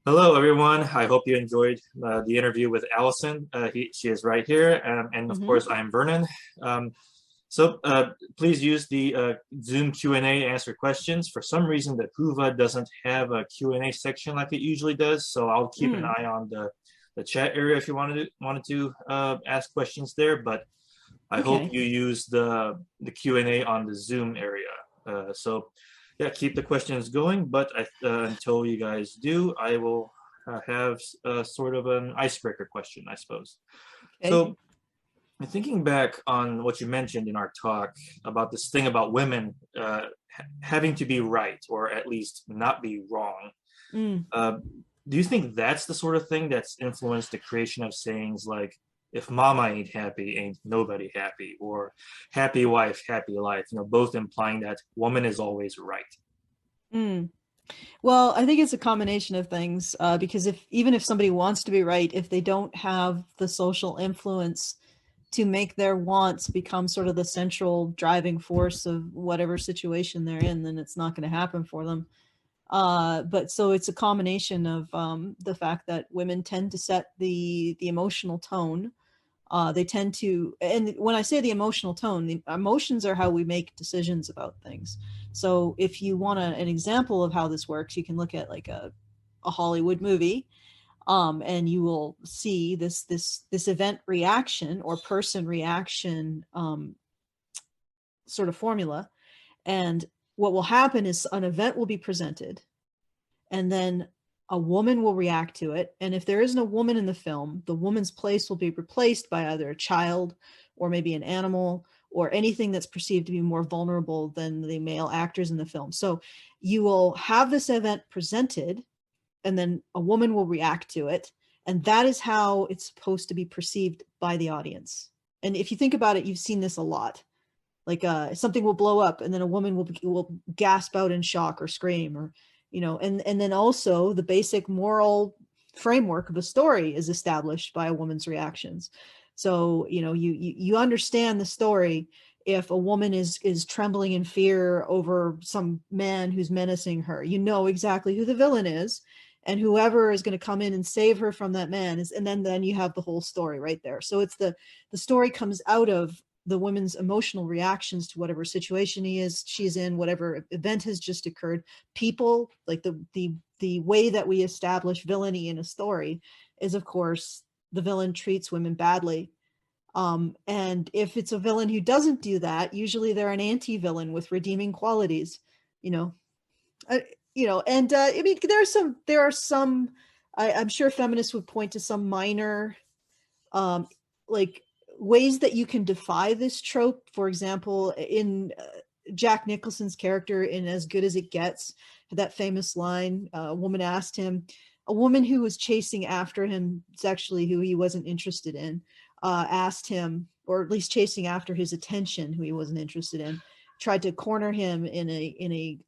Hello, everyone. I hope you enjoyed the interview with Allison. She is right here. And of hmm course, I'm Vernon. Um, so please use the Zoom Q&A answer questions. For some reason, the Whova doesn't have a Q&A section like it usually does. So I'll keep an Mm, eye on the chat area if you wanted to ask questions there. But I hope okay. you use the Q&A on the Zoom area. So yeah, keep the questions going. But until you guys do, I will have sort of an icebreaker question, I suppose. Okay. So thinking back on what you mentioned in our talk about this thing about women having to be right or at least not be wrong, Mm. uh, do you think that's the sort of thing that's influenced the creation of sayings like "if mama ain't happy, ain't nobody happy," or "happy wife, happy life"? Both implying that woman is always right. Mm. Well, I think it's a combination of things because if even if somebody wants to be right, if they don't have the social influence to make their wants become sort of the central driving force of whatever situation they're in, then it's not going to happen for them. But so it's a combination of the fact that women tend to set the emotional tone. They tend to, and when I say the emotional tone, the emotions are how we make decisions about things. So if you want an example of how this works, you can look at like a Hollywood movie, and you will see this event reaction or person reaction sort of formula. And what will happen is an event will be presented, and then a woman will react to it. And if there isn't a woman in the film, the woman's place will be replaced by either a child or maybe an animal or anything that's perceived to be more vulnerable than the male actors in the film. So you will have this event presented, and then a woman will react to it. And that is how it's supposed to be perceived by the audience. And if you think about it, you've seen this a lot. Like something will blow up, and then a woman will gasp out in shock or scream, or and then also the basic moral framework of a story is established by a woman's reactions. So you understand the story if a woman is trembling in fear over some man who's menacing her. You know exactly who the villain is, and whoever is going to come in and save her from that man is, and then you have the whole story right there. So it's the story comes out of the woman's emotional reactions to whatever situation she's in, whatever event has just occurred. People, like the way that we establish villainy in a story is, of course, the villain treats women badly. And if it's a villain who doesn't do that, usually they're an anti-villain with redeeming qualities. you know uh, and I mean, there are some I'm sure feminists would point to some minor um, like ways that you can defy this trope. For example, in Jack Nicholson's character in As Good as It Gets, that famous line, a woman asked him, a woman who was chasing after him sexually, who he wasn't interested in, asked him, or at least chasing after his attention, who he wasn't interested in, tried to corner him in a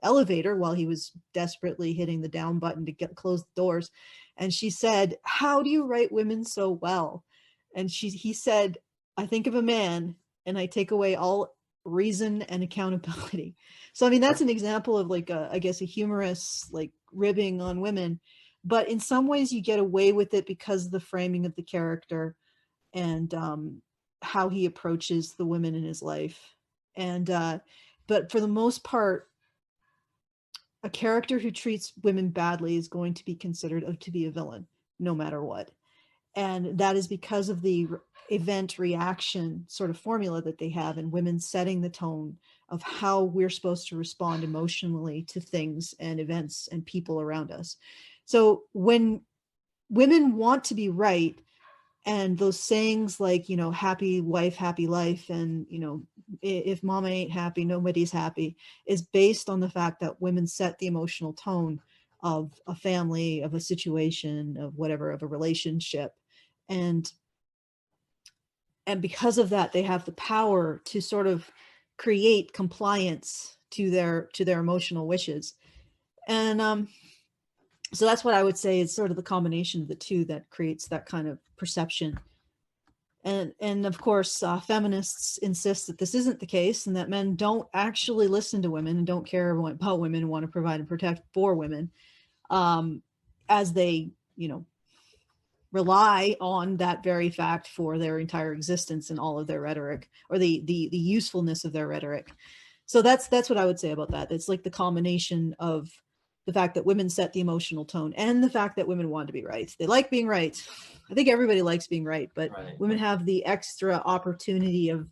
elevator while he was desperately hitting the down button to get close the doors. And she said, "How do you write women so well?" And he said, "I think of a man and I take away all reason and accountability." So I mean, that's an example of like I guess a humorous like ribbing on women, but in some ways you get away with it because of the framing of the character and how he approaches the women in his life. And but for the most part, a character who treats women badly is going to be considered to be a villain, no matter what. And that is because of the event reaction sort of formula that they have, and women setting the tone of how we're supposed to respond emotionally to things and events and people around us. So when women want to be right, and those sayings like, happy wife, happy life, and if mama ain't happy, nobody's happy, is based on the fact that women set the emotional tone of a family, of a situation, of whatever, of a relationship. And and because of that, they have the power to sort of create compliance to their emotional wishes. And so that's what I would say is sort of the combination of the two that creates that kind of perception. And of course, feminists insist that this isn't the case, and that men don't actually listen to women and don't care about women and want to provide and protect for women. as they, rely on that very fact for their entire existence and all of their rhetoric, or the usefulness of their rhetoric. So that's what I would say about that. It's like the combination of the fact that women set the emotional tone and the fact that women want to be right. They like being right. I think everybody likes being right, but women have the extra opportunity of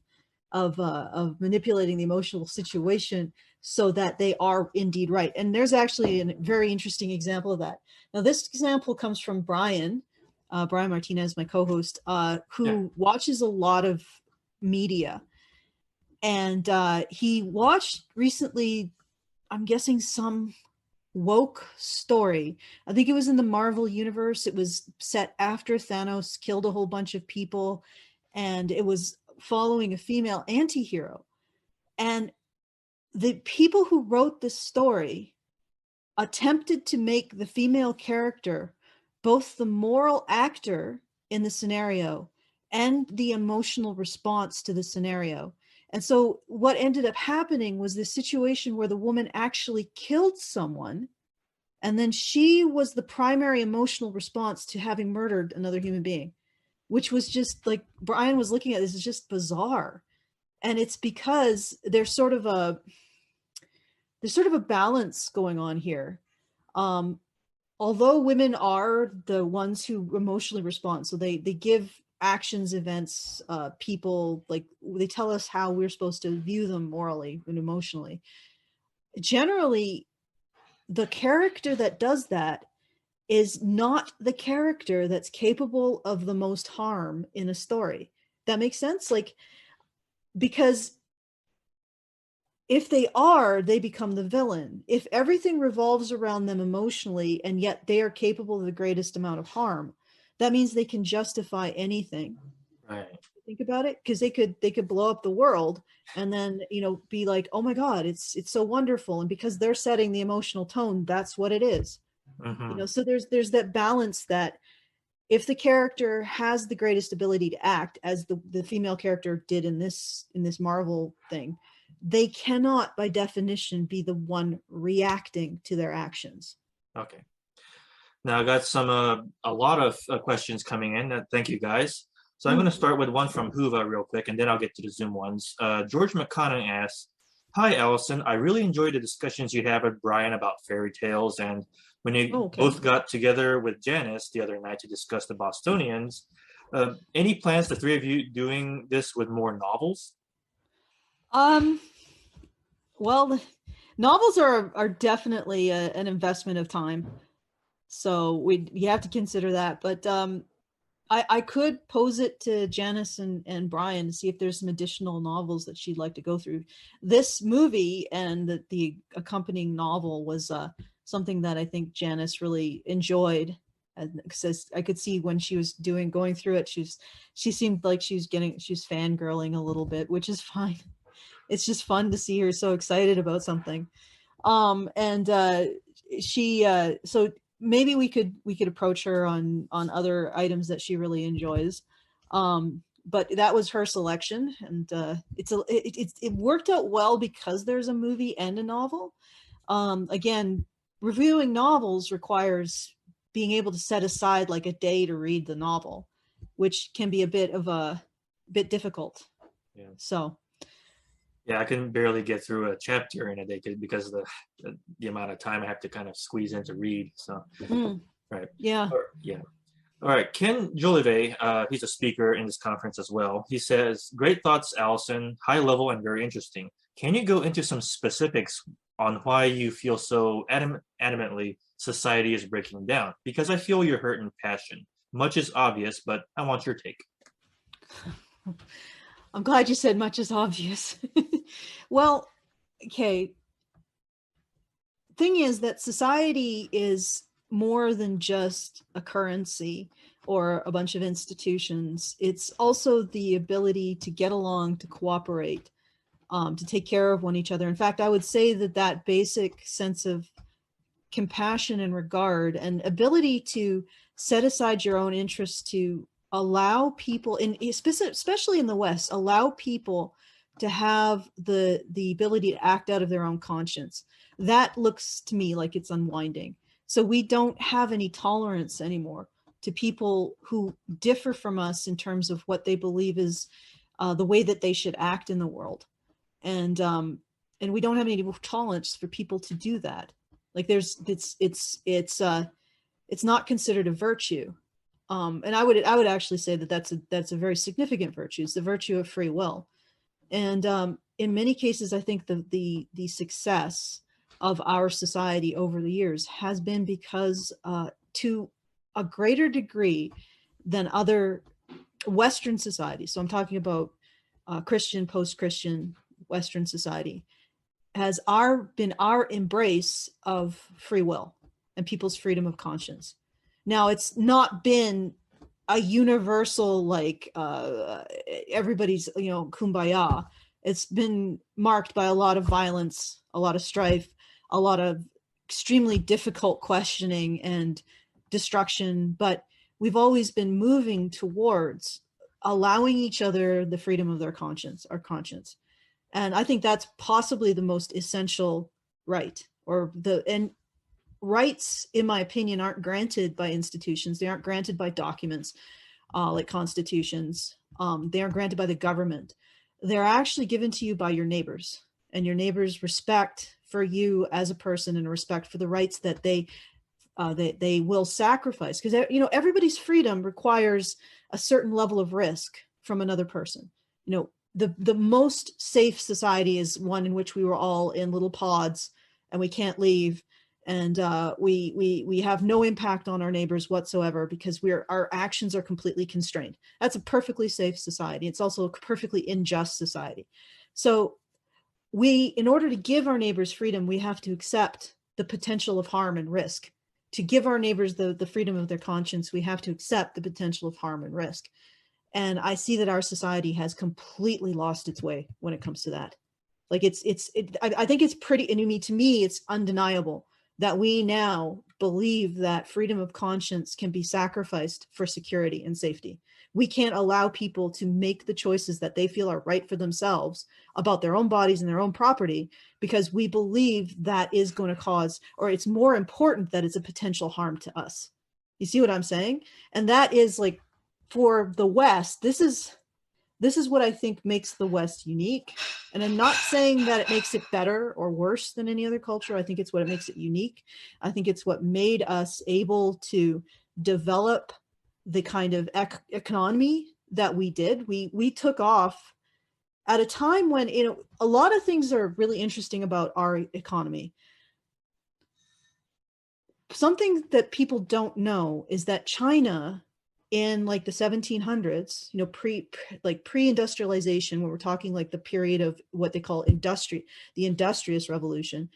manipulating the emotional situation so that they are indeed right. And there's actually a very interesting example of that. Now, this example comes from Brian Martinez, my co-host, who watches a lot of media. And he watched recently, I'm guessing, some woke story. I think it was in the Marvel universe. It was set after Thanos killed a whole bunch of people, and it was following a female anti-hero. And the people who wrote this story attempted to make the female character both the moral actor in the scenario and the emotional response to the scenario. And so what ended up happening was this situation where the woman actually killed someone, and then she was the primary emotional response to having murdered another human being, which was just like, Brian was looking at this, is just bizarre. And it's because there's sort of a balance going on here. Although women are the ones who emotionally respond, so they give actions, events, people, like they tell us how we're supposed to view them morally and emotionally. Generally, the character that does that is not the character that's capable of the most harm in a story. That makes sense? Like, because if they are, they become the villain. If everything revolves around them emotionally, and yet they are capable of the greatest amount of harm, that means they can justify anything. Right. Think about it, because they could blow up the world and then, be like, oh my God, it's so wonderful. And because they're setting the emotional tone, that's what it is. Mm-hmm. So there's that balance that if the character has the greatest ability to act, as the female character did in this Marvel thing, they cannot by definition be the one reacting to their actions. Okay. Now I got a lot of questions coming in. Thank you guys. So I'm going to start with one from Huva real quick, and then I'll get to the Zoom ones. George McConnell asks, "Hi, Alison. I really enjoyed the discussions you have with Brian about fairy tales, and when you both got together with Janice the other night to discuss the Bostonians, any plans, the three of you, doing this with more novels?" Well, novels are definitely an investment of time, so we have to consider that. But I could pose it to Janice and Brian to see if there's some additional novels that she'd like to go through. This movie and the accompanying novel was something that I think Janice really enjoyed. And I could see when she was going through it, she seemed like she was fangirling a little bit, which is fine. It's just fun to see her so excited about something. So maybe we could approach her on other items that she really enjoys. But that was her selection, and it worked out well because there's a movie and a novel. Again, reviewing novels requires being able to set aside like a day to read the novel, which can be a bit difficult. Yeah. So. Yeah, I can barely get through a chapter in a day because of the amount of time I have to kind of squeeze in to read. So, right. Yeah. Yeah. All right. Ken Jolivet, he's a speaker in this conference as well. He says, "Great thoughts, Alison. High level and very interesting. Can you go into some specifics on why you feel so adamantly society is breaking down? Because I feel your hurt and passion. Much is obvious, but I want your take." I'm glad you said much is obvious. Well, okay. Thing is that society is more than just a currency or a bunch of institutions. It's also the ability to get along, to cooperate, to take care of each other. In fact, I would say that basic sense of compassion and regard and ability to set aside your own interests, to allow people, especially in the West, allow people to have the ability to act out of their own conscience. That looks to me like it's unwinding. So we don't have any tolerance anymore to people who differ from us in terms of what they believe is the way that they should act in the world. And we don't have any tolerance for people to do that. Like it's not considered a virtue. And I would actually say that that's a very significant virtue. It's the virtue of free will. And in many cases, I think the success of our society over the years has been because to a greater degree than other Western societies. So I'm talking about Christian, post-Christian Western society has been our embrace of free will and people's freedom of conscience. Now, it's not been a universal like everybody's kumbaya. It's been marked by a lot of violence, a lot of strife, a lot of extremely difficult questioning and destruction, but we've always been moving towards allowing each other the freedom of their conscience, our conscience. And I think that's possibly the most essential right, and rights, in my opinion, aren't granted by institutions. They aren't granted by documents like constitutions. They aren't granted by the government. They're actually given to you by your neighbors, and your neighbors' respect for you as a person and respect for the rights that they will sacrifice. Because everybody's freedom requires a certain level of risk from another person. The most safe society is one in which we were all in little pods and we can't leave, and we have no impact on our neighbors whatsoever because our actions are completely constrained. That's a perfectly safe society. It's also a perfectly unjust society. So in order to give our neighbors freedom, we have to accept the potential of harm and risk. To give our neighbors the freedom of their conscience, we have to accept the potential of harm and risk. And I see that our society has completely lost its way when it comes to that. Like I think it's pretty, and to me, it's undeniable that we now believe that freedom of conscience can be sacrificed for security and safety. We can't allow people to make the choices that they feel are right for themselves about their own bodies and their own property, because we believe that is going to cause, or it's more important that it's a potential harm to us. You see what I'm saying? And that is like, for the West, this is what I think makes the West unique. And I'm not saying that it makes it better or worse than any other culture. I think it's what makes it unique. I think it's what made us able to develop the kind of economy that we did. We took off at a time when a lot of things are really interesting about our economy. Something that people don't know is that China, in like the 1700s, pre-industrialization, when we're talking like the period of what they call the industrious revolution,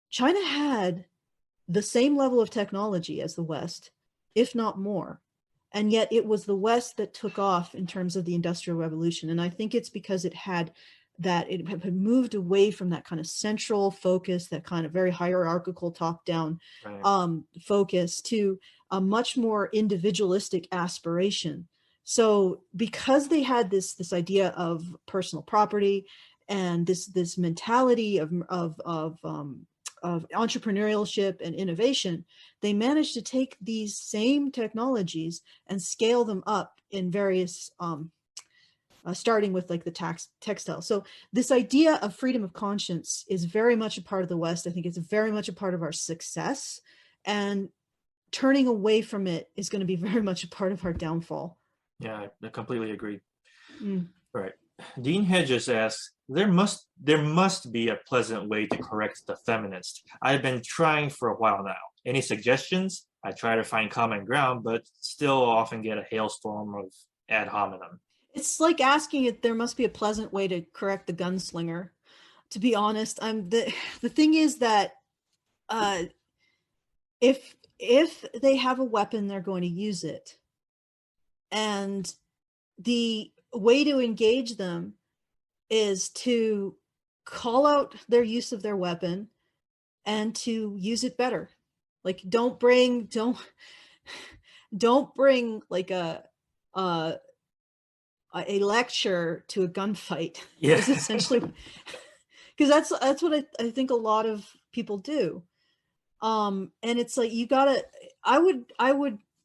China had the same level of technology as the West, if not more. And yet it was the West that took off in terms of the Industrial Revolution. And I think it's because it had moved away from that kind of central focus, that kind of very hierarchical top-down focus, to a much more individualistic aspiration. So because they had this idea of personal property and this mentality of entrepreneurship and innovation, they managed to take these same technologies and scale them up in various starting with like the textile. So this idea of freedom of conscience is very much a part of the West. I think it's very much a part of our success, and turning away from it is going to be very much a part of our downfall. Yeah, I completely agree. Right. Dean Hedges asks, there must be a pleasant way to correct the feminist. I've been trying for a while now. Any suggestions? I try to find common ground, but still often get a hailstorm of ad hominem. It's like asking if there must be a pleasant way to correct the gunslinger. To be honest, the thing is that if they have a weapon, they're going to use it. And the way to engage them is to call out their use of their weapon and to use it better. Like don't bring like a lecture to a gunfight. Yeah. Is essentially, because that's what I think a lot of people do. And it's like, you gotta, I would,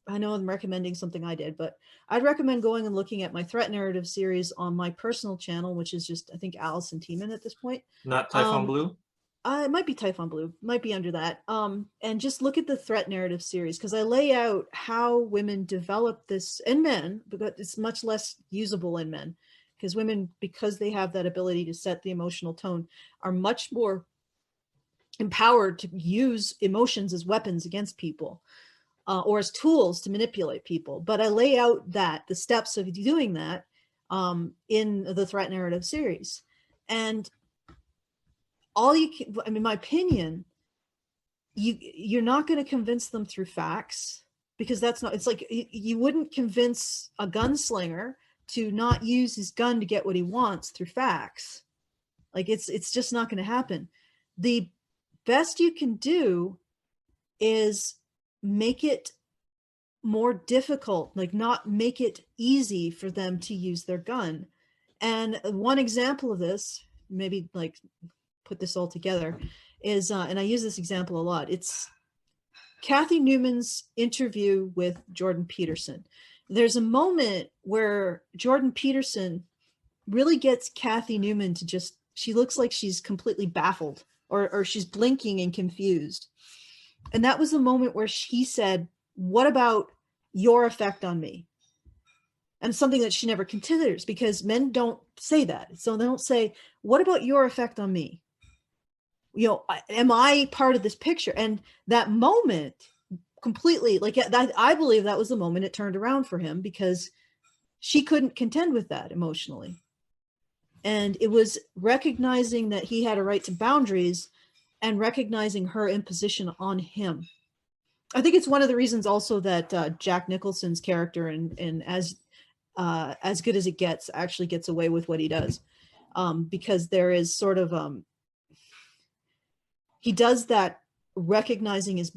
I know I'm recommending something I did, but I'd recommend going and looking at my threat narrative series on my personal channel, which is just, I think, Alison Tieman at this point. Not Typhon Um, Blue? it might be Typhon Blue, might be under that. And just look at the threat narrative series, because I lay out how women develop this, and men, but it's much less usable in men, because women, because they have that ability to set the emotional tone, are much more empowered to use emotions as weapons against people, or as tools to manipulate people. But I lay out that the steps of doing that in the threat narrative series. And all you can, I mean, my opinion, you're not going to convince them through facts, because that's not, it's like you wouldn't convince a gunslinger to not use his gun to get what he wants through facts. Like, it's just not going to happen. The best you can do is make it more difficult, like not make it easy for them to use their gun. And one example of this, maybe like put this all together, is, and I use this example a lot, it's Kathy Newman's interview with Jordan Peterson. There's a moment where Jordan Peterson really gets Kathy Newman to just, she looks like she's completely baffled, or she's blinking and confused. And that was the moment where he said, "What about your effect on me?" And something that she never considers, because men don't say that. So they don't say, "What about your effect on me? You know, am I part of this picture?" And that moment completely, like, I believe that was the moment it turned around for him, because she couldn't contend with that emotionally. And it was recognizing that he had a right to boundaries, and recognizing her imposition on him. I think it's one of the reasons also that Jack Nicholson's character in As Good as It Gets actually gets away with what he does, because there is sort of he does that, recognizing his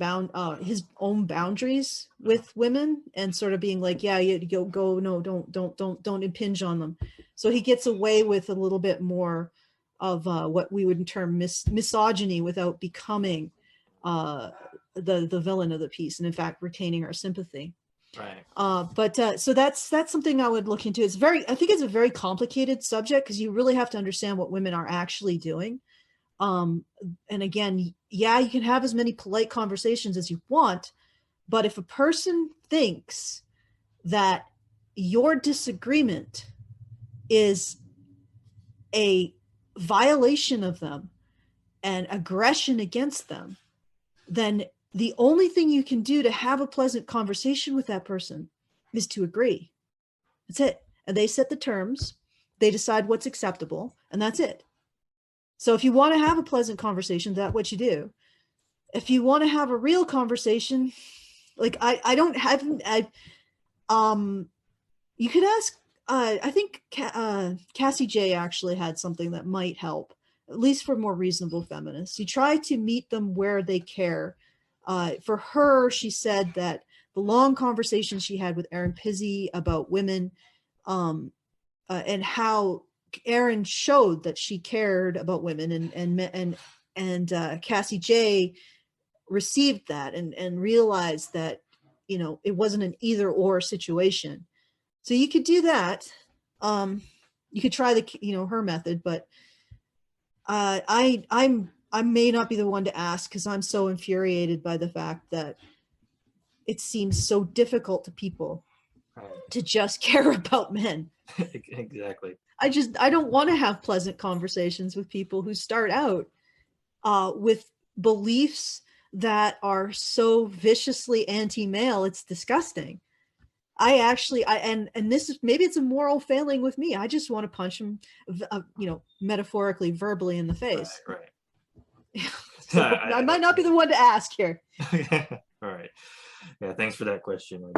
own boundaries with women, and sort of being like, yeah, you go, no, don't impinge on them. So he gets away with a little bit more of what we would term misogyny, without becoming the villain of the piece, and in fact retaining our sympathy. Right. But so that's something I would look into. I think it's a very complicated subject, because you really have to understand what women are actually doing. And again, yeah, you can have as many polite conversations as you want, but if a person thinks that your disagreement is a violation of them and aggression against them, then the only thing you can do to have a pleasant conversation with that person is to agree. That's it. And they set the terms, they decide what's acceptable, and that's it. So if you want to have a pleasant conversation, that's what you do. If you want to have a real conversation, like I don't have, you could ask, I think Cassie J actually had something that might help, at least for more reasonable feminists. You try to meet them where they care. For her, she said that the long conversation she had with Aaron Pizzi about women, and how Aaron showed that she cared about women, and Cassie J received that, and realized that, it wasn't an either or situation. So you could do that. You could try her method, but I may not be the one to ask, because I'm so infuriated by the fact that it seems so difficult to people to just care about men. Exactly. I don't want to have pleasant conversations with people who start out with beliefs that are so viciously anti-male. It's disgusting. And this is, maybe it's a moral failing with me. I just want to punch him, metaphorically, verbally in the face. Right. So I might not be the one to ask here. All right. Yeah, thanks for that question.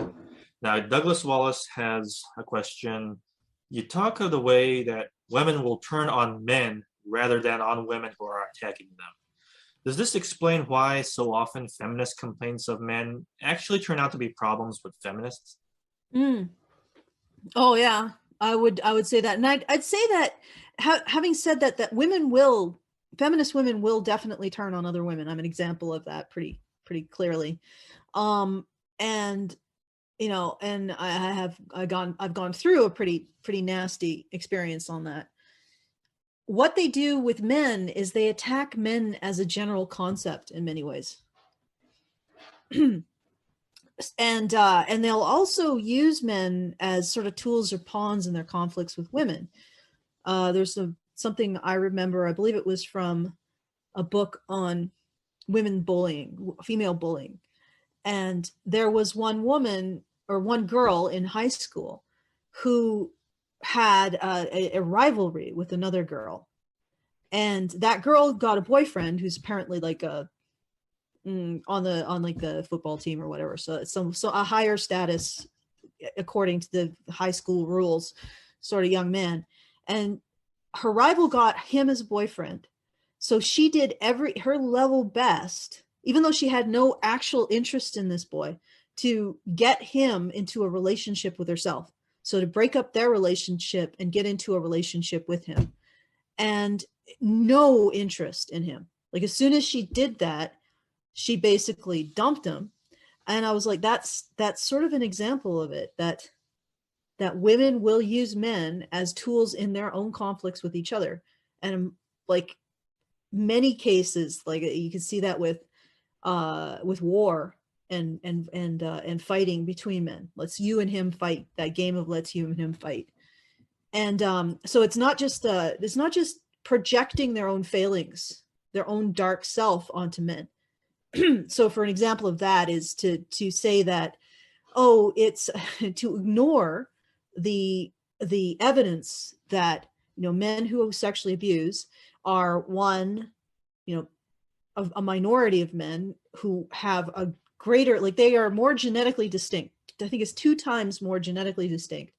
Now, Douglas Wallace has a question. You talk of the way that women will turn on men rather than on women who are attacking them. Does this explain why so often feminist complaints of men actually turn out to be problems with feminists? Oh yeah, I would say that, and I'd say that, having said that, feminist women will definitely turn on other women. I'm an example of that pretty pretty clearly. Um, and and I've gone through a pretty nasty experience on that. What they do with men is they attack men as a general concept in many ways. And they'll also use men as sort of tools or pawns in their conflicts with women. There's something I remember, I believe it was from a book on women bullying, female bullying. And there was one woman or one girl in high school who had a rivalry with another girl. And that girl got a boyfriend who's apparently like on like the football team or whatever. So it's so a higher status according to the high school rules, sort of young man. And her rival got him as a boyfriend. So she did her level best, even though she had no actual interest in this boy, to get him into a relationship with herself. So to break up their relationship and get into a relationship with him. And no interest in him. Like as soon as she did that, she basically dumped him. And I was like, that's sort of an example of it, that women will use men as tools in their own conflicts with each other. And like many cases, like you can see that with war and fighting between men. Let's you and him fight, that game of let's you and him fight. And so it's not just projecting their own failings, their own dark self onto men. So for an example of that is to say that, oh, it's to ignore the evidence that men who sexually abuse are one, a minority of men who have a greater, like they are more genetically distinct. I think it's 2 times more genetically distinct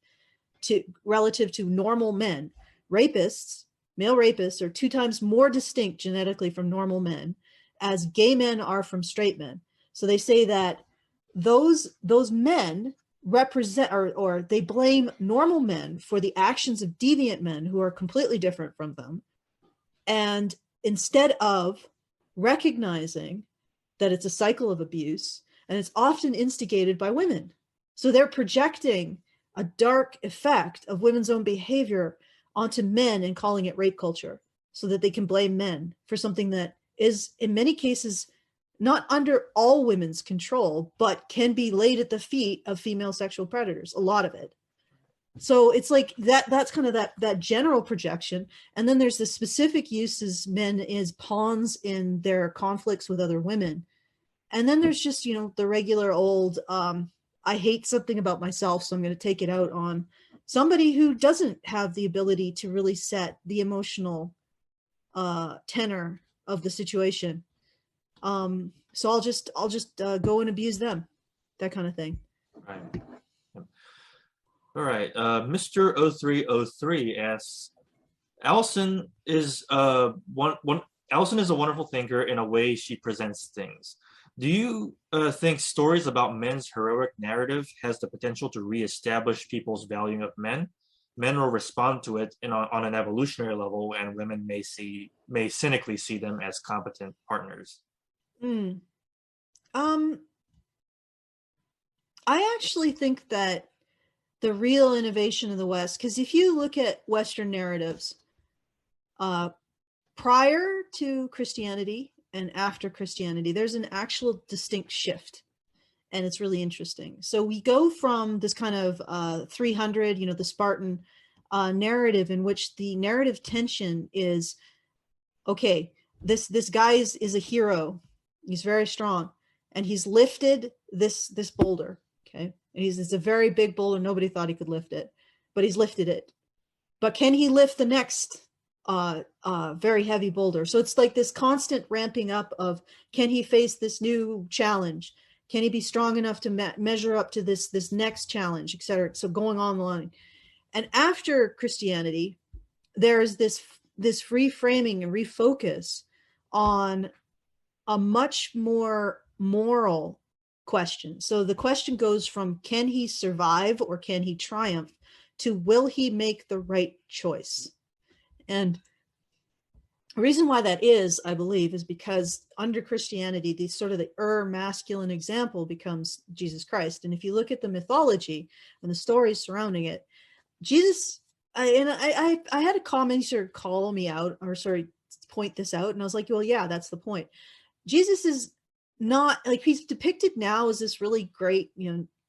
relative to normal men. Rapists, male rapists, are 2 times more distinct genetically from normal men as gay men are from straight men. So they say that those men represent, or they blame normal men for the actions of deviant men who are completely different from them. And instead of recognizing that it's a cycle of abuse, and it's often instigated by women. So they're projecting a dark effect of women's own behavior onto men and calling it rape culture so that they can blame men for something that is in many cases not under all women's control, but can be laid at the feet of female sexual predators, a lot of it. So it's like that's kind of that general projection. And then there's the specific uses men as pawns in their conflicts with other women. And then there's just, the regular old, I hate something about myself, so I'm going to take it out on somebody who doesn't have the ability to really set the emotional tenor of the situation. So I'll just go and abuse them, that kind of thing. Right. All right. Mr. 0303 asks, Alison is Alison is a wonderful thinker in a way she presents things. Do you think stories about men's heroic narrative has the potential to reestablish people's valuing of men? Men will respond to it on an evolutionary level, and women may cynically see them as competent partners. I actually think that the real innovation in the West, because if you look at Western narratives, prior to Christianity and after Christianity, there's an actual distinct shift. And it's really interesting. So we go from this kind of 300, the Spartan narrative, in which the narrative tension is, okay, this guy is a hero. He's very strong. And he's lifted this boulder. Okay. And it's a very big boulder. Nobody thought he could lift it, but he's lifted it. But can he lift the next very heavy boulder? So it's like this constant ramping up of, can he face this new challenge? Can he be strong enough to measure up to this next challenge, et cetera? So going on the line. And after Christianity, there's this reframing and refocus on a much more moral question. So the question goes from, can he survive or can he triumph, to will he make the right choice? And The reason why that is, I believe, is because under Christianity, the sort of the masculine example becomes Jesus Christ. And if you look at the mythology and the stories surrounding it, Jesus, I had a comment sort of call me out or sorry point this out, and I was like, well, yeah, that's the point. Jesus is not like he's depicted now as this really great,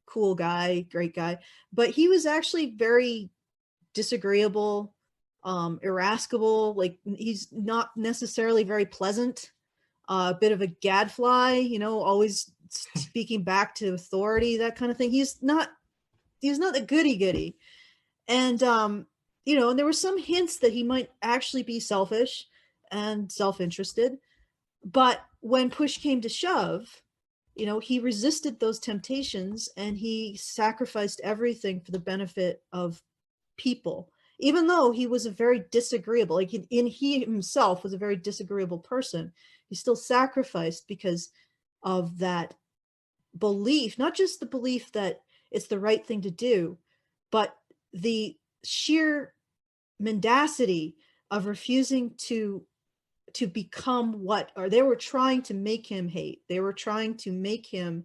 cool guy, great guy, but he was actually very disagreeable, irascible. Like he's not necessarily very pleasant. A bit of a gadfly, always speaking back to authority, that kind of thing. He's not a goody goody, and and there were some hints that he might actually be selfish and self-interested. But when push came to shove, he resisted those temptations and he sacrificed everything for the benefit of people, even though he was a very disagreeable, like he himself was a very disagreeable person. He still sacrificed because of that belief, not just the belief that it's the right thing to do, but the sheer mendacity of refusing to become what, or they were trying to make him hate. They were trying to make him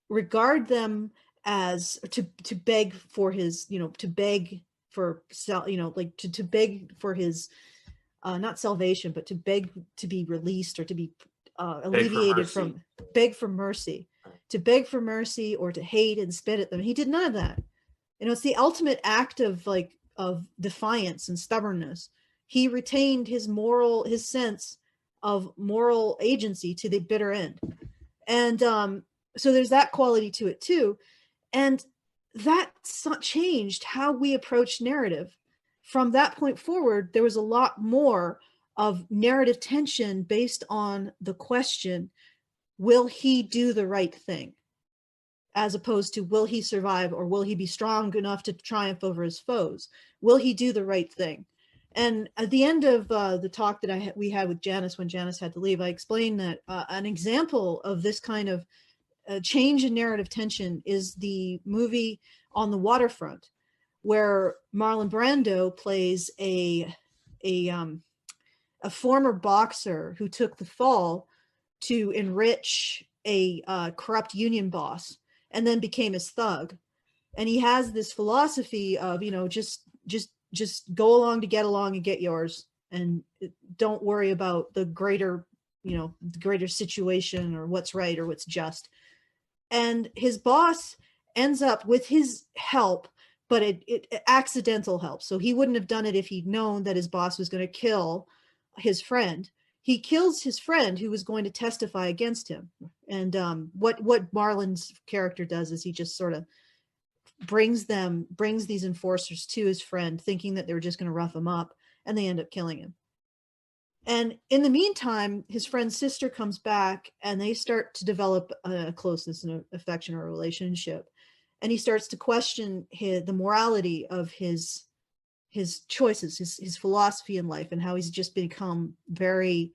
regard them as to beg for his, to beg for like to beg for his not salvation, but to beg to be released or to be alleviated from, beg for mercy, to beg for mercy or to hate and spit at them. He did none of that. It's the ultimate act of defiance and stubbornness. He retained his sense of moral agency to the bitter end. And so there's that quality to it too. And that changed how we approach narrative. From that point forward, there was a lot more of narrative tension based on the question, will he do the right thing? As opposed to, will he survive, or will he be strong enough to triumph over his foes? Will he do the right thing? And at the end of the talk that we had with Janice, when Janice had to leave, I explained that an example of this kind of change in narrative tension is the movie On the Waterfront, where Marlon Brando plays a former boxer who took the fall to enrich a corrupt union boss and then became his thug. And he has this philosophy of, just go along to get along and get yours, and don't worry about the greater situation or what's right or what's just. And his boss ends up, with his help, but it accidental help. So he wouldn't have done it if he'd known that his boss was going to kill his friend. He kills his friend who was going to testify against him. And what Marlon's character does is he just sort of brings these enforcers to his friend, thinking that they were just going to rough him up, and they end up killing him. And in the meantime, his friend's sister comes back, and they start to develop a closeness and affection or a relationship. And he starts to question the morality of his choices, his philosophy in life, and how he's just become very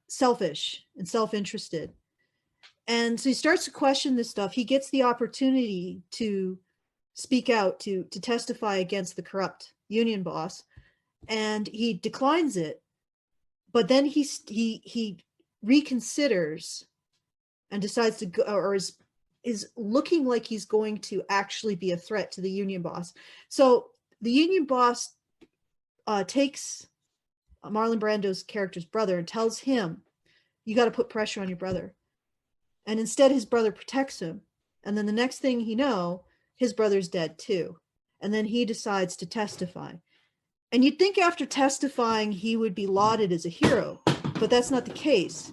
selfish and self-interested. And so he starts to question this stuff. He gets the opportunity to speak out, to testify against the corrupt union boss, and he declines it. But then he reconsiders and decides to go, or is looking like he's going to actually be a threat to the union boss. So the union boss takes Marlon Brando's character's brother and tells him, you got to put pressure on your brother. And instead, his brother protects him. And then the next thing he know, his brother's dead too. And then he decides to testify. And you'd think after testifying, he would be lauded as a hero, but that's not the case.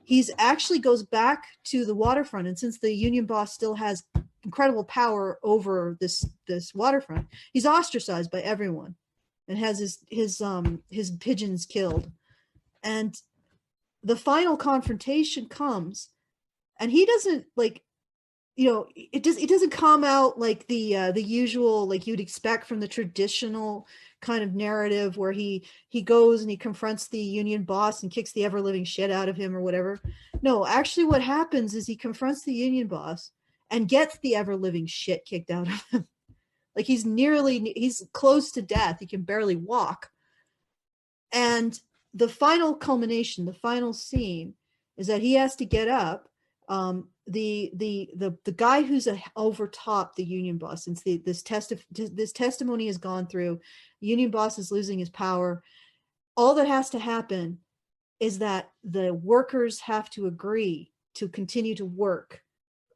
He's actually goes back to the waterfront. And since the union boss still has incredible power over this waterfront, he's ostracized by everyone and has his pigeons killed. And the final confrontation comes, and he doesn't it doesn't come out like the usual, like you'd expect from the traditional kind of narrative where he goes and he confronts the union boss and kicks the ever living shit out of him or whatever. No, actually what happens is he confronts the union boss and gets the ever living shit kicked out of him. Like he's close to death. He can barely walk. And the final culmination, the final scene, is that he has to get up. The guy who's over top the union boss, since this testimony has gone through, the union boss is losing his power. All that has to happen is that the workers have to agree to continue to work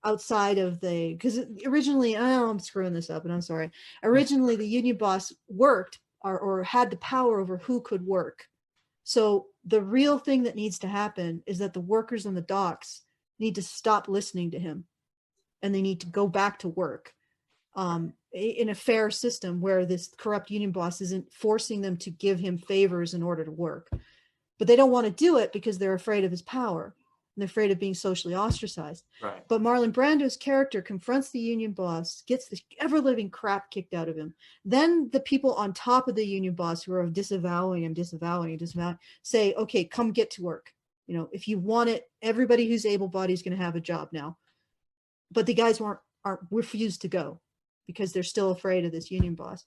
outside of the, because originally, oh, I'm screwing this up and I'm sorry. Originally, the union boss worked or had the power over who could work. So the real thing that needs to happen is that the workers on the docks need to stop listening to him, and they need to go back to work in a fair system where this corrupt union boss isn't forcing them to give him favors in order to work. But they don't want to do it because they're afraid of his power. They're afraid of being socially ostracized. Right. But Marlon Brando's character confronts the union boss, gets the ever-living crap kicked out of him. Then the people on top of the union boss who are disavowing him, say, okay, come get to work. You know, if you want it, everybody who's able-bodied is going to have a job now. But the guys aren't refused to go because they're still afraid of this union boss.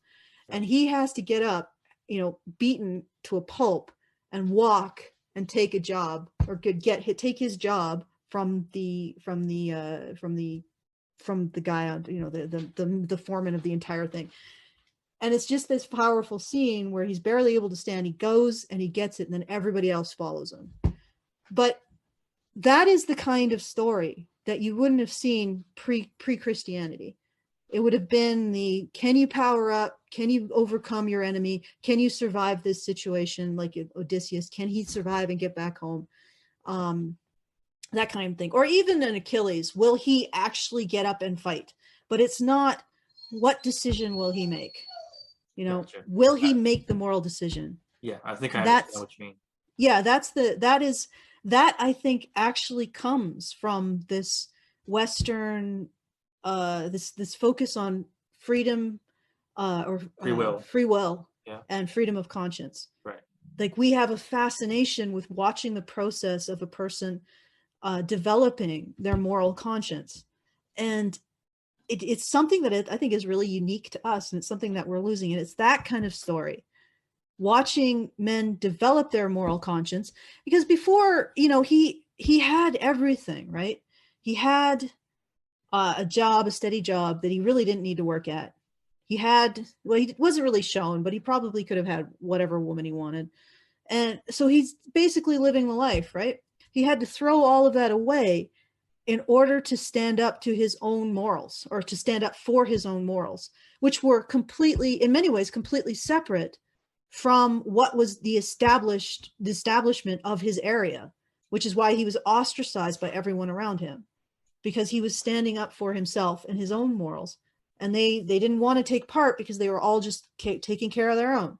And he has to get up, you know, beaten to a pulp and walk and take a job, or take his job from the guy on, you know, the foreman of the entire thing. And it's just this powerful scene where he's barely able to stand. He goes and he gets it, and then everybody else follows him. But that is the kind of story that you wouldn't have seen pre-Christianity. It would have been the, can you power up? Can you overcome your enemy? Can you survive this situation like Odysseus? Can he survive and get back home? That kind of thing. Or even an Achilles, will he actually get up and fight? But it's not, what decision will he make? You know, gotcha. Will he make the moral decision? Yeah, I think I understand what you mean. Yeah, that I think actually comes from this Western this focus on freedom or free will yeah. and freedom of conscience. Right. Like we have a fascination with watching the process of a person developing their moral conscience. And it's something that I think is really unique to us, and it's something that we're losing. And it's that kind of story, watching men develop their moral conscience, because before, you know, he had everything, right? He had a job, a steady job that he really didn't need to work at. He had, well, he wasn't really shown, but he probably could have had whatever woman he wanted. And so he's basically living the life, right? He had to throw all of that away in order to stand up to his own morals, or to stand up for his own morals, which were completely, in many ways, completely separate from what was the establishment of his area, which is why he was ostracized by everyone around him, because he was standing up for himself and his own morals. And they didn't want to take part because they were all just taking care of their own,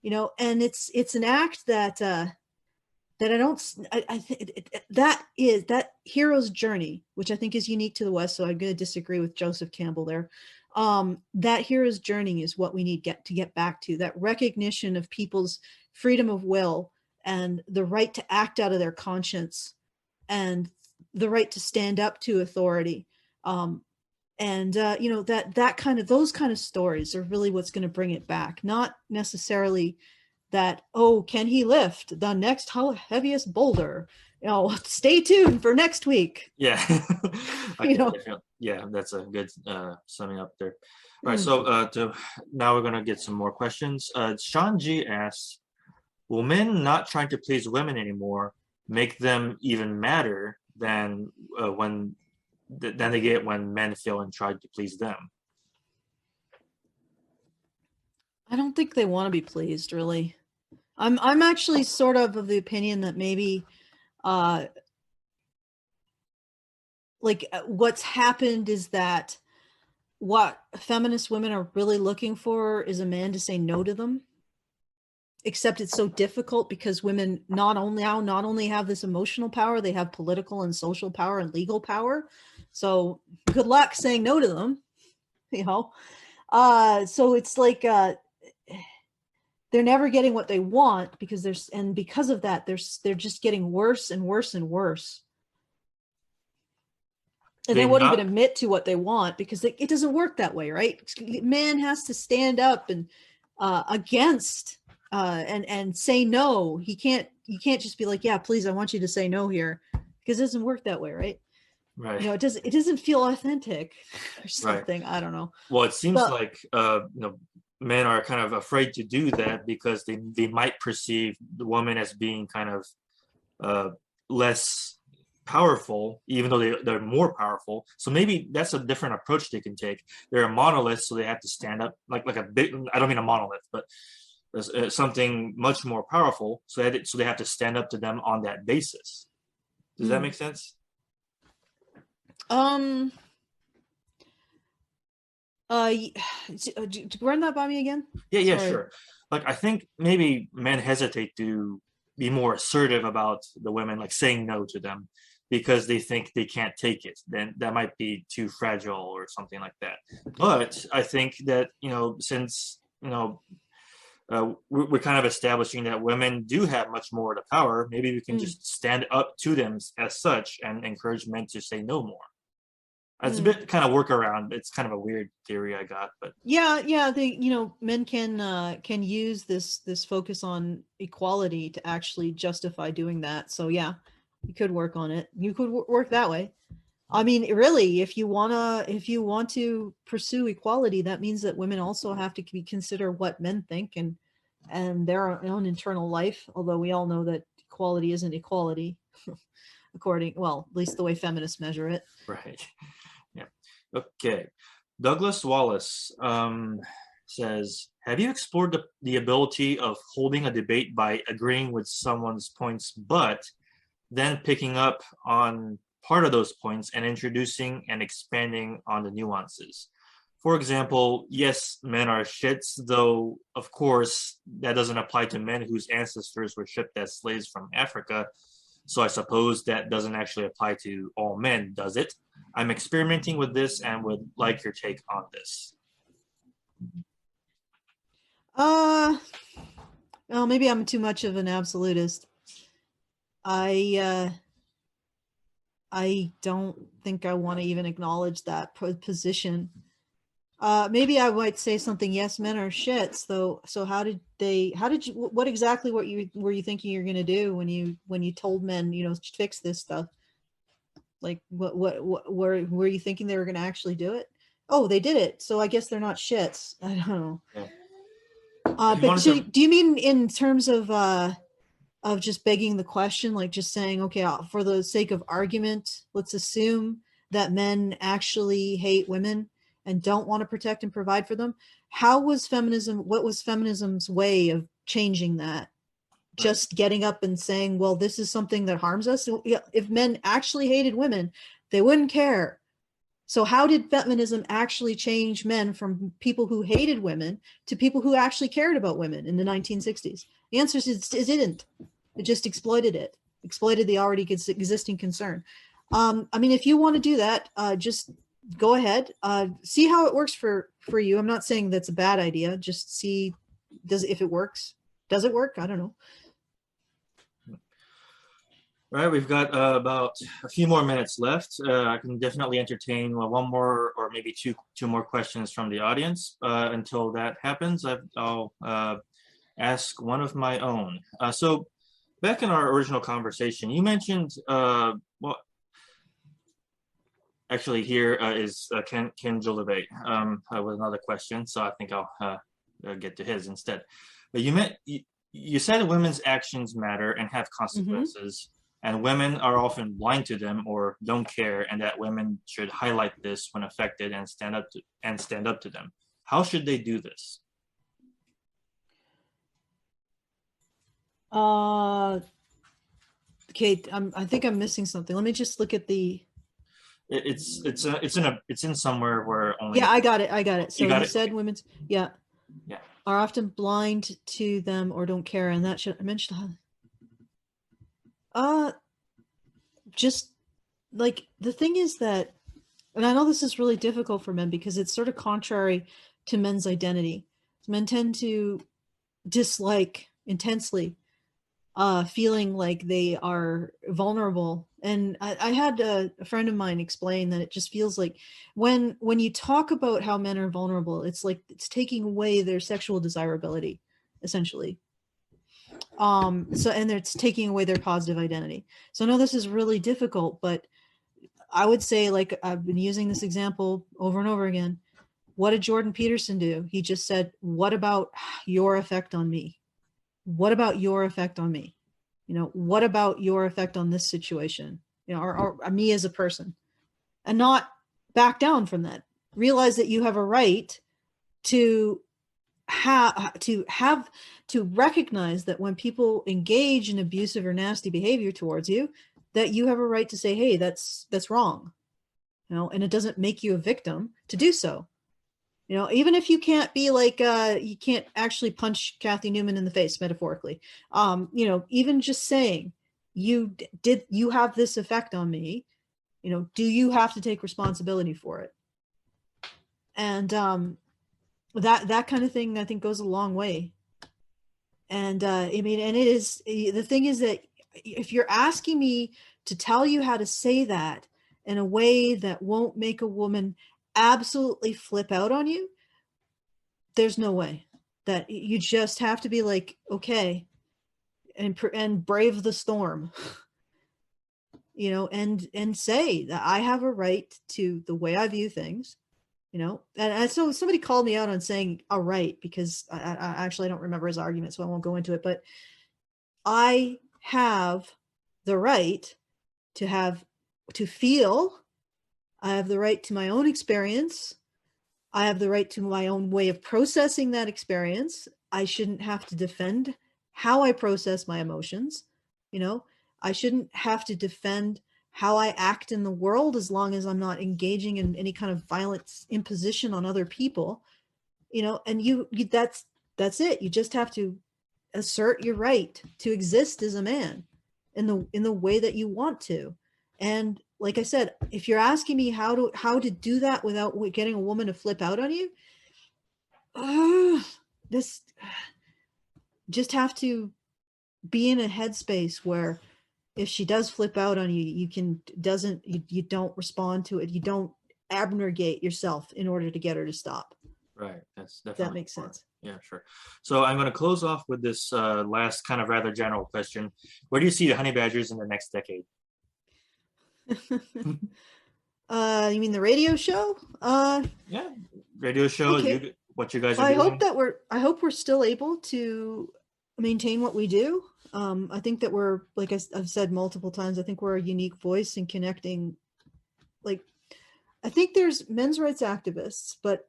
you know. And it's an act that I think that hero's journey, which I think is unique to the West. So I'm going to disagree with Joseph Campbell there. That hero's journey is what we need to get back to, that recognition of people's freedom of will and the right to act out of their conscience and the right to stand up to authority. You know, that kind of, those kind of stories are really what's going to bring it back. Not necessarily that, oh, can he lift the next heaviest boulder? You know, stay tuned for next week. Yeah. You know, yeah, that's a good summing up there. All right, so now we're going to get some more questions. Sean G asks, will men not trying to please women anymore make them even madder than they get when men feel and try to please them? I don't think they want to be pleased, really. I'm actually sort of the opinion that maybe what's happened is that what feminist women are really looking for is a man to say no to them. Except it's so difficult because women not only have this emotional power, they have political and social power and legal power. So good luck saying no to them, you know. So it's like they're never getting what they want because because of that, they're just getting worse and worse and worse. And they won't even admit to what they want because it doesn't work that way, right? Man has to stand up and against and say no. You can't just be like, yeah, please, I want you to say no here, because it doesn't work that way, right? Right. It doesn't feel authentic or Right. something. I don't know. Well, it seems So like men are kind of afraid to do that because they might perceive the woman as being kind of uh, less powerful, even though they're more powerful. So maybe that's a different approach they can take. They're a monolith, so they have to stand up like a big. I don't mean a monolith, but something much more powerful. So they have to stand up to them on that basis. Does that mm, make sense? um uh run that by me again. Yeah, yeah, Sorry. sure. Like I think maybe men hesitate to be more assertive about the women, like saying no to them because they think they can't take it. Then that might be too fragile or something like that. But I think that, since, we're kind of establishing that women do have much more of the power, maybe we can Mm, just stand up to them as such and encourage men to say no more. It's a mm. bit kind of workaround. It's kind of a weird theory I got, but Yeah, they men can use this focus on equality to actually justify doing that. So yeah, you could work on it. You could work that way. I mean, really, if you want to pursue equality, that means that women also have to consider what men think and their own internal life. Although we all know that equality isn't equality, at least the way feminists measure it. right. Yeah. Okay. Douglas Wallace says, have you explored the ability of holding a debate by agreeing with someone's points, but then picking up on part of those points and introducing and expanding on the nuances? For example, yes, men are shits, though, of course, that doesn't apply to men whose ancestors were shipped as slaves from Africa. So I suppose that doesn't actually apply to all men, does it? I'm experimenting with this and would like your take on this. Uh, well, maybe I'm too much of an absolutist. I I don't think I want to even acknowledge that position. Maybe I might say something. Yes, men are shits. Though. So how did you? What exactly? What you were you thinking you're going to do when you told men fix this stuff? Like what were you thinking they were going to actually do it? Oh, they did it. So I guess they're not shits. I don't know. Yeah. If you But wanted to, do you mean in terms of just begging the question, like just saying, okay, for the sake of argument, let's assume that men actually hate women and don't want to protect and provide for them. What was feminism's way of changing that? right, Just getting up and saying, well, this is something that harms us. If men actually hated women, they wouldn't care. So how did feminism actually change men from people who hated women to people who actually cared about women in the 1960s? The answer is it didn't. It just exploited the already existing concern. I mean, if you want to do that, just go ahead. See how it works for you. I'm not saying that's a bad idea. Just see if it works. Does it work? I don't know. right, we've got about a few more minutes left. I can definitely entertain one more or maybe two more questions from the audience. Until that happens, I'll ask one of my own. So back in our original conversation, you mentioned well, actually here is Ken Jolivate with another question. So I think I'll get to his instead. But you said women's actions matter and have Mm-hmm. consequences, and women are often blind to them or don't care, and that women should highlight this when affected and stand up to them. How should they do this? Uh, okay. I think I'm missing something. Let me just look at the. It's in somewhere where Yeah, only I got it. I got it. you So got you it. said Okay. women's. Yeah. Yeah. Are often blind to them or don't care, and that should I mentioned. Uh, just like the thing is that, and I know this is really difficult for men because it's sort of contrary to men's identity. Men tend to dislike intensely feeling like they are vulnerable. And I had a friend of mine explain that it just feels like when you talk about how men are vulnerable, it's like it's taking away their sexual desirability, essentially. So, and it's taking away their positive identity. So I know this is really difficult, but I would say, like, I've been using this example over and over again. What did Jordan Peterson do? He just said, what about your effect on me? What about your effect on me? What about your effect on this situation? Or me as a person, and not back down from that. Realize that you have a right to to recognize that when people engage in abusive or nasty behavior towards you, that you have a right to say, hey, that's wrong. And it doesn't make you a victim to do so. Even if you can't be like, you can't actually punch Kathy Newman in the face, metaphorically. Even just saying, you have this effect on me, do you have to take responsibility for it? And that kind of thing, I think, goes a long way. And and it is, the thing is that if you're asking me to tell you how to say that in a way that won't make a woman absolutely flip out on you, there's no way. That you just have to be like, okay, and brave the storm, and say that I have a right to the way I view things, and so somebody called me out on saying all right, because I actually don't remember his argument, so I won't go into it, but I have the right to feel. I have the right to my own experience. I have the right to my own way of processing that experience. I shouldn't have to defend how I process my emotions. I shouldn't have to defend how I act in the world, as long as I'm not engaging in any kind of violent imposition on other people. And that's it. You just have to assert your right to exist as a man in the way that you want to. And like I said, if you're asking me how to do that without getting a woman to flip out on you, this just have to be in a headspace where if she does flip out on you, you don't respond to it. You don't abnegate yourself in order to get her to stop. Right. That's definitely. That makes sense. Yeah, sure. So I'm going to close off with this last kind of rather general question. Where do you see the honey badgers in the next decade? You mean the radio show? Yeah, radio show. Okay. What you guys are doing? I hope we're still able to maintain what we do. I think that we're, like I've said multiple times, I think we're a unique voice in connecting. Like, I think there's men's rights activists, but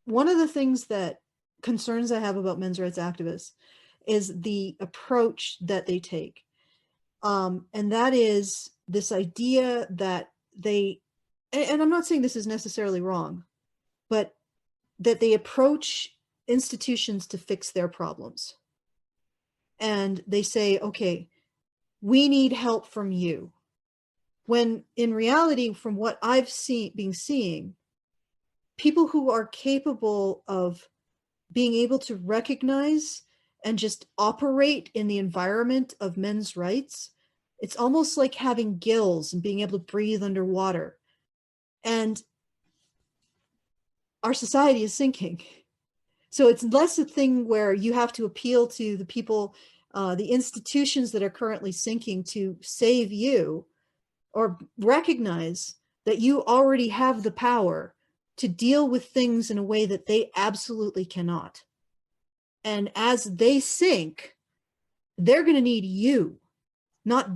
one of the things that concerns I have about men's rights activists is the approach that they take. And that is this idea that and I'm not saying this is necessarily wrong, but that they approach institutions to fix their problems. And they say, okay, we need help from you. When in reality, from what I've been seeing, people who are capable of being able to recognize and just operate in the environment of men's rights, it's almost like having gills and being able to breathe underwater. And our society is sinking. So it's less a thing where you have to appeal to the people, the institutions that are currently sinking to save you, or recognize that you already have the power to deal with things in a way that they absolutely cannot. And as they sink, they're going to need you, not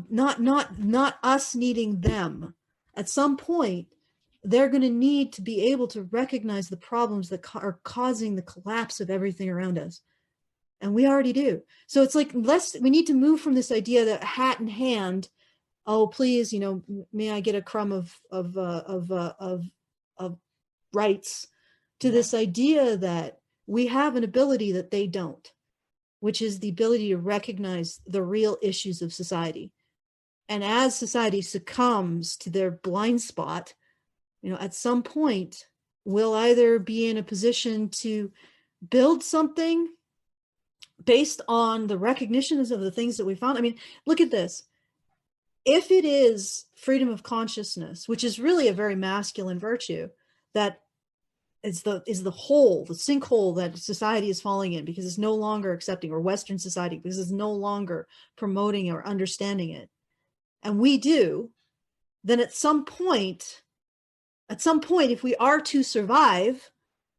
us needing them. At some point, they're going to need to be able to recognize the problems that are causing the collapse of everything around us. And we already do. So it's like, we need to move from this idea that hat in hand, oh, please, may I get a crumb of rights, to this idea that we have an ability that they don't, which is the ability to recognize the real issues of society. And as society succumbs to their blind spot, at some point, we'll either be in a position to build something based on the recognitions of the things that we found. I mean, look at this. If it is freedom of consciousness, which is really a very masculine virtue, that is the hole, the sinkhole that society is falling in, because it's no longer accepting, or Western society, because it's no longer promoting or understanding it, and we do, then at some point, if we are to survive,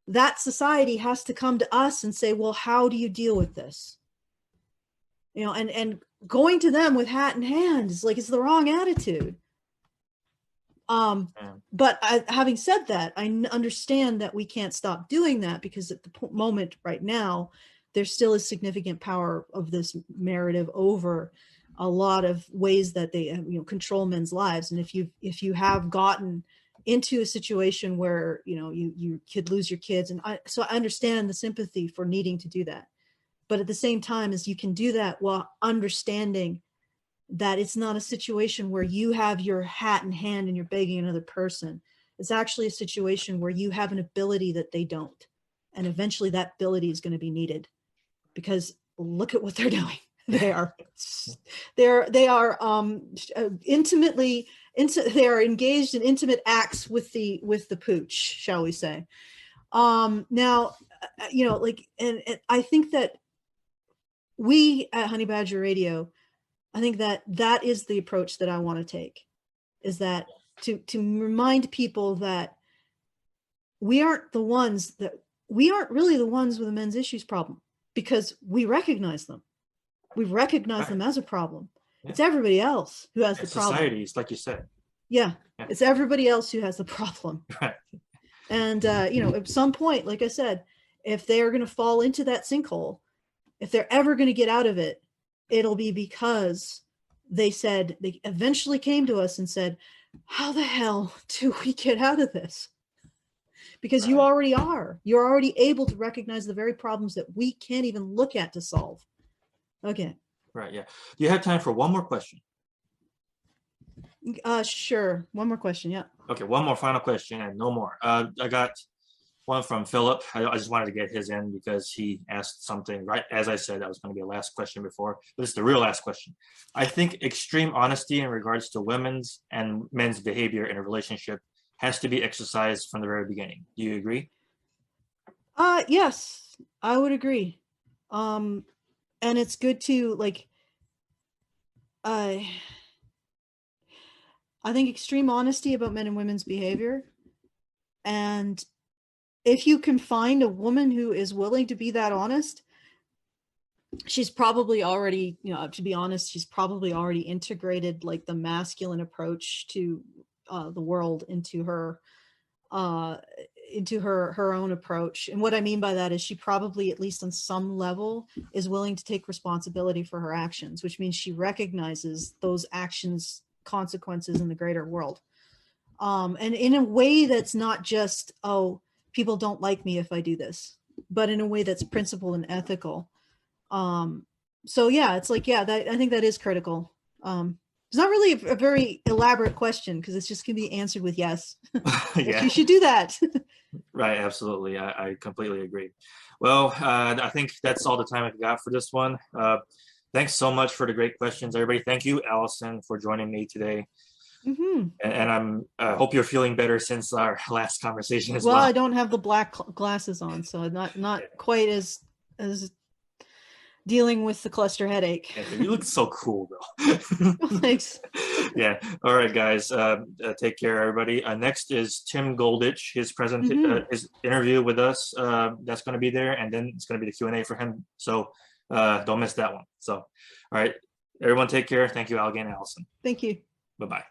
that society has to come to us and say, well, how do you deal with this? And going to them with hat in hand is like, it's the wrong attitude. But having said that, I understand that we can't stop doing that, because at the moment right now, there still is significant power of this narrative over a lot of ways that they control men's lives. And if you have gotten into a situation where you could lose your kids, and so I understand the sympathy for needing to do that, but at the same time, as you can do that while understanding that it's not a situation where you have your hat in hand and you're begging another person. It's actually a situation where you have an ability that they don't, and eventually that ability is going to be needed, because look at what they're doing. They are intimately they are engaged in intimate acts with the pooch, shall we say. Now, and I think that we at Honey Badger Radio, I think that is the approach that I want to take, is that to remind people that we aren't really the ones with the men's issues problem, because we recognize them. We recognize them as a problem. Yeah. It's everybody else who has the problem. Societies, like you said. Yeah, it's everybody else who has the problem. Right. And at some point, like I said, if they are going to fall into that sinkhole, if they're ever going to get out of it, it'll be because they eventually came to us and said, how the hell do we get out of this? Because right. You're already able to recognize the very problems that we can't even look at to solve. Okay. Right. Yeah. Do you have time for one more question? Sure. One more question. Yeah. Okay. One more final question and no more. I got one from Philip. I just wanted to get his in because he asked something, right as I said that was going to be a last question before, but it's the real last question. I think extreme honesty in regards to women's and men's behavior in a relationship has to be exercised from the very beginning. Do you agree? Yes, I would agree. And it's good to I think extreme honesty about men and women's behavior, and if you can find a woman who is willing to be that honest, she's probably already, to be honest, she's probably already integrated like the masculine approach to the world into her own approach. And what I mean by that is she probably, at least on some level, is willing to take responsibility for her actions, which means she recognizes those actions' consequences in the greater world. And in a way that's not just, oh, people don't like me if I do this, but in a way that's principled and ethical. So yeah, it's like, yeah, I think that is critical. It's not really a very elaborate question, because it's just going to be answered with yes. Yeah. You should do that. Right. Absolutely. I completely agree. Well, I think that's all the time I've got for this one. Thanks so much for the great questions, everybody. Thank you, Alison, for joining me today. Mm-hmm. And I hope you're feeling better since our last conversation as well. Well, I don't have the black glasses on, so not quite as dealing with the cluster headache. Yeah, you look so cool, though. Thanks. Yeah. All right, guys. Take care, everybody. Next is Tim Goldich. His his interview with us. That's going to be there, and then it's going to be the Q&A for him. So don't miss that one. So, all right, everyone, take care. Thank you, Alison. Thank you. Bye-bye.